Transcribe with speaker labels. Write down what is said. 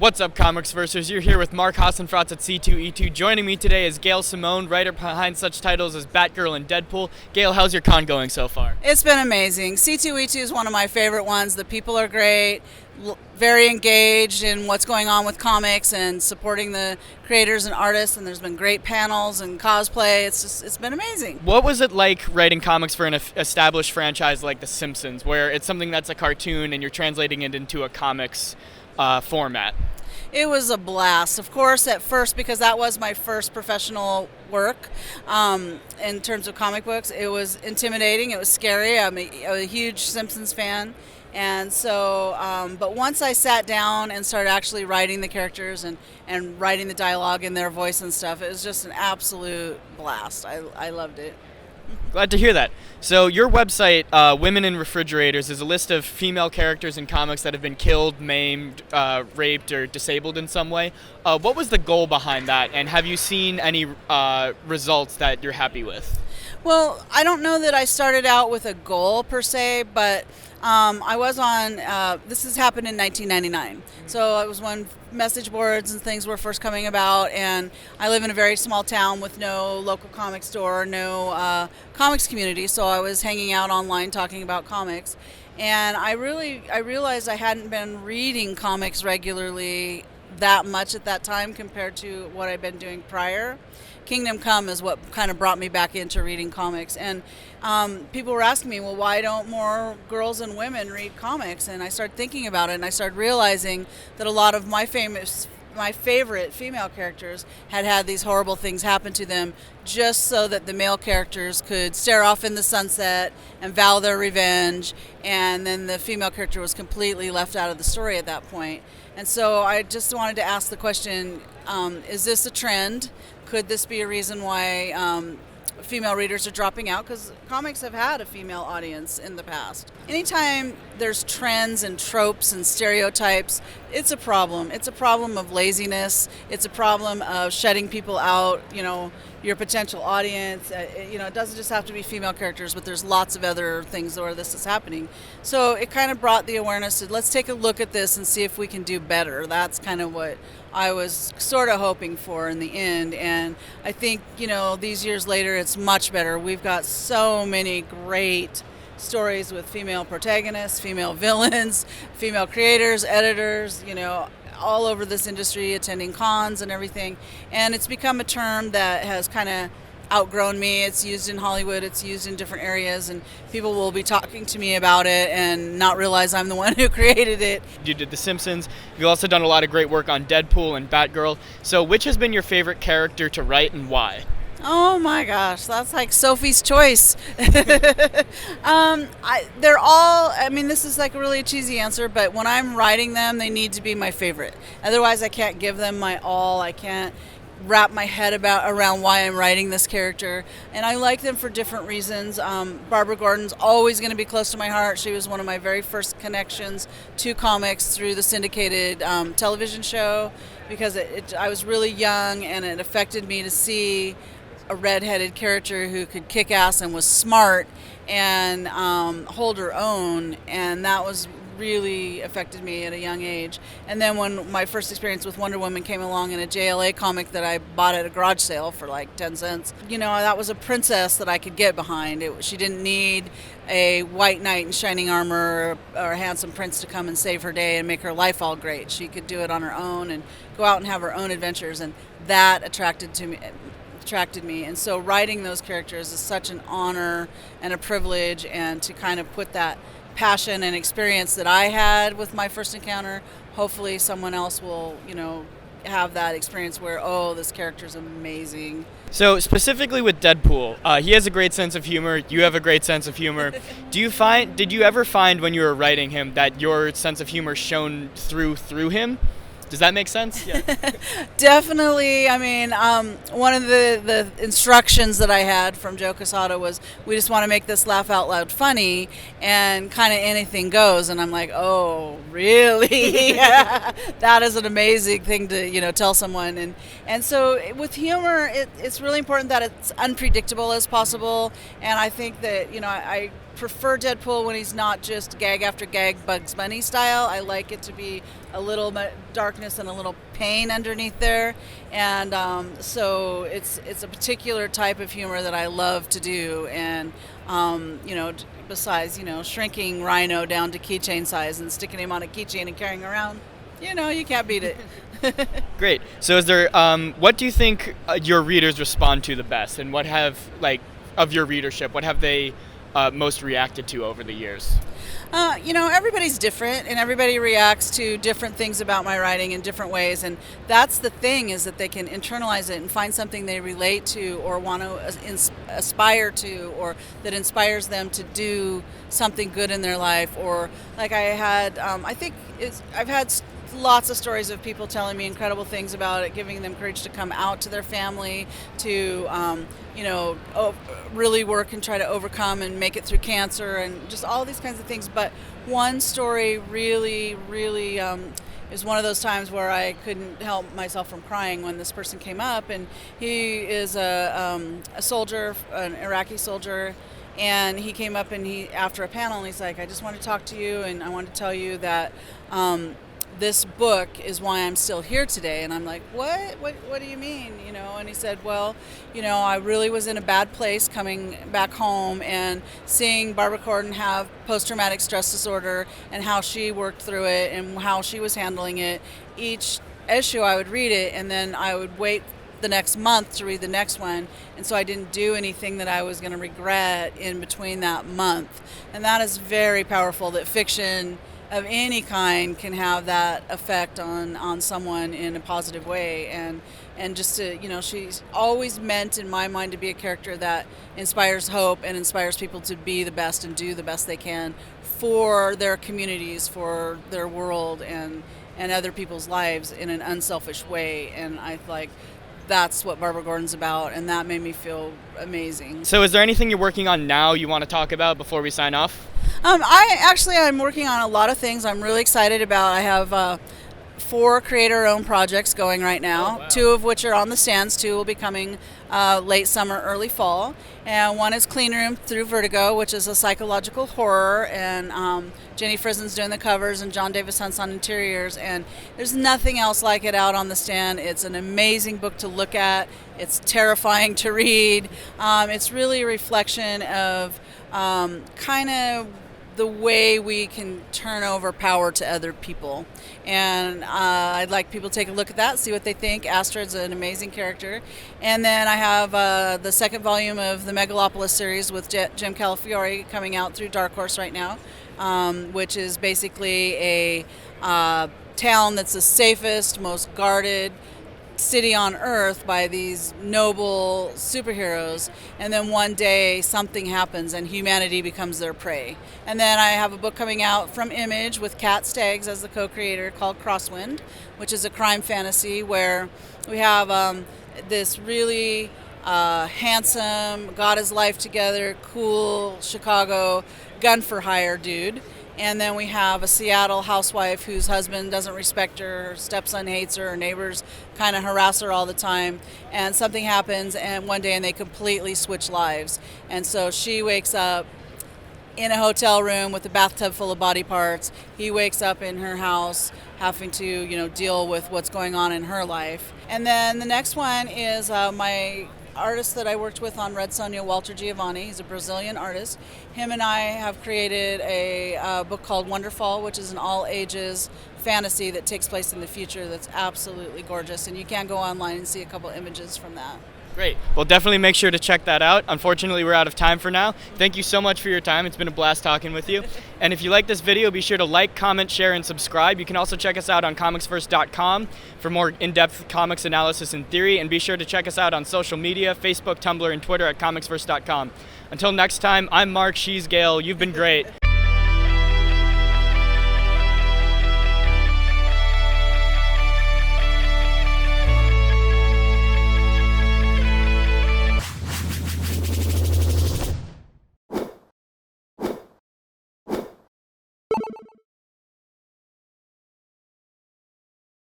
Speaker 1: What's up, ComicsVerseers? You're here with Mark Hassenfratz at C2E2. Joining me today is Gail Simone, writer behind such titles as BATGIRL and Deadpool. Gail, how's your con going so far?
Speaker 2: It's been amazing. C2E2 is one of my favorite ones. The people are great, very engaged in what's going on with comics and supporting the creators and artists, and there's been great panels and cosplay. It's been amazing.
Speaker 1: What was it like writing comics for an established franchise like The Simpsons, where it's something that's a cartoon and you're translating it into a comics format?
Speaker 2: It was a blast. Of course, at first, because that was my first professional work in terms of comic books, it was intimidating. It was scary. I'm a huge Simpsons fan. And so, but once I sat down and started actually writing the characters and writing the dialogue in their voice and stuff, it was just an absolute blast. I loved it.
Speaker 1: Glad to hear that. So your website, Women in Refrigerators, is a list of female characters in comics that have been killed, maimed, raped, or disabled in some way. What was the goal behind that, and have you seen any results that you're happy with?
Speaker 2: Well, I don't know that I started out with a goal per se, but I was on, this has happened in 1999. So it was when message boards and things were first coming about, and I live in a very small town with no local comic store, no comics community, so I was hanging out online talking about comics. And I realized I hadn't been reading comics regularly that much at that time compared to what I'd been doing prior. Kingdom Come is what kind of brought me back into reading comics, and people were asking me, well, why don't more girls and women read comics? And I started thinking about it, and I started realizing that a lot of my favorite female characters had these horrible things happen to them just so that the male characters could stare off in the sunset and vow their revenge, and then the female character was completely left out of the story at that point. And so I just wanted to ask the question, is this a trend? Could this be a reason why female readers are dropping out? Because comics have had a female audience in the past. Anytime there's trends and tropes and stereotypes, it's a problem. It's a problem of laziness. It's a problem of shutting people out, your potential audience. It doesn't just have to be female characters, but there's lots of other things where this is happening. So it kind of brought the awareness to, let's take a look at this and see if we can do better. That's kind of what I was sort of hoping for in the end. And I think, these years later, it's much better. We've got so many great stories with female protagonists, female villains, female creators, editors, all over this industry, attending cons and everything. And it's become a term that has kind of outgrown me. It's used in Hollywood, it's used in different areas, and people will be talking to me about it and not realize I'm the one who created it.
Speaker 1: You did The Simpsons. You've also done a lot of great work on Deadpool and BATGIRL. So which has been your favorite character to write and why?
Speaker 2: Oh my gosh, that's like Sophie's choice. They're all, this is like a really cheesy answer, but when I'm writing them, they need to be my favorite. Otherwise, I can't give them my all. I can't wrap my head around why I'm writing this character. And I like them for different reasons. Barbara Gordon's always going to be close to my heart. She was one of my very first connections to comics through the syndicated television show, because I was really young and it affected me to see a redheaded character who could kick ass and was smart and hold her own, and that was really affected me at a young age. And then when my first experience with Wonder Woman came along in a JLA comic that I bought at a garage sale for like 10 cents, that was a princess that I could get behind. She didn't need a white knight in shining armor or a handsome prince to come and save her day and make her life all great. She could do it on her own and go out and have her own adventures, and that attracted me. And so writing those characters is such an honor and a privilege, and to kind of put that passion and experience that I had with my first encounter, hopefully someone else will, have that experience where, oh, this character's amazing.
Speaker 1: So specifically with Deadpool, he has a great sense of humor. You have a great sense of humor. Did you ever find when you were writing him that your sense of humor shone through him? Does that make sense? Yeah.
Speaker 2: Definitely. One of the instructions that I had from Joe Quesada was, we just want to make this laugh out loud funny, and kind of anything goes. And I'm like, oh, really? That is an amazing thing to, tell someone. And so with humor, it's really important that it's unpredictable as possible. And I think that, I prefer Deadpool when he's not just gag after gag Bugs Bunny style. I like it to be a little darkness and a little pain underneath there, and so it's a particular type of humor that I love to do. And besides shrinking Rhino down to keychain size and sticking him on a keychain and carrying around, you can't beat it.
Speaker 1: Great. So is there what do you think your readers respond to the best, and what have of your readership, what have they most reacted to over the years?
Speaker 2: Everybody's different, and everybody reacts to different things about my writing in different ways, and that's the thing, is that they can internalize it and find something they relate to or want to aspire to, or that inspires them to do something good in their life. Or like I had, I've had lots of stories of people telling me incredible things about it, giving them courage to come out to their family, to really work and try to overcome and make it through cancer, and just all these kinds of things. But one story really is one of those times where I couldn't help myself from crying when this person came up, and he is a soldier, an Iraqi soldier. And he came up after a panel, and he's like, "I just want to talk to you, and I want to tell you that this book is why I'm still here today." And I'm like, what do you mean? And he said, well, I really was in a bad place coming back home and seeing Barbara Gordon have post-traumatic stress disorder, and how she worked through it and how she was handling it. Each issue I would read it, and then I would wait the next month to read the next one, and so I didn't do anything that I was going to regret in between that month. And that is very powerful, that fiction of any kind can have that effect on someone in a positive way. And just to, she's always meant in my mind to be a character that inspires hope and inspires people to be the best and do the best they can for their communities, for their world, and other people's lives in an unselfish way. And I that's what Barbara Gordon's about, and that made me feel amazing.
Speaker 1: So is there anything you're working on now you want to talk about before we sign off?
Speaker 2: I'm working on a lot of things I'm really excited about. I have 4 creator-owned projects going right now.
Speaker 1: Oh, wow.
Speaker 2: 2 of which are on the stands. 2 will be coming late summer, early fall. And one is Clean Room through Vertigo, which is a psychological horror, and Jenny Frisen's doing the covers, and John Davis Hunt's on interiors, and there's nothing else like it out on the stand. It's an amazing book to look at. It's terrifying to read. It's really a reflection of kind of the way we can turn over power to other people. And I'd like people to take a look at that, see what they think. Astrid's an amazing character. And then I have the second volume of the Megalopolis series with Jim Calafiore coming out through Dark Horse right now, which is basically a town that's the safest, most guarded city on Earth by these noble superheroes, and then one day something happens and humanity becomes their prey. And then I have a book coming out from Image with Kat Staggs as the co-creator called Crosswind, which is a crime fantasy where we have this really handsome, got his life together, cool Chicago gun for hire dude. And then we have a Seattle housewife whose husband doesn't respect her stepson hates her neighbors kind of harass her all the time. And something happens and one day and they completely switch lives. And so she wakes up in a hotel room with a bathtub full of body parts. He wakes up in her house having to, deal with what's going on in her life. And then the next one is my artist that I worked with on Red Sonja, Walter Giovanni. He's a Brazilian artist. Him and I have created a book called Wonderfall, which is an all-ages fantasy that takes place in the future that's absolutely gorgeous, and you can go online and see a couple images from that.
Speaker 1: Great. Well, definitely make sure to check that out. Unfortunately, we're out of time for now. Thank you so much for your time. It's been a blast talking with you. And if you like this video, be sure to like, comment, share, and subscribe. You can also check us out on ComicsVerse.com for more in-depth comics analysis and theory. And be sure to check us out on social media, Facebook, Tumblr, and Twitter at ComicsVerse.com. Until next time, I'm Mark, she's Gail. You've been great.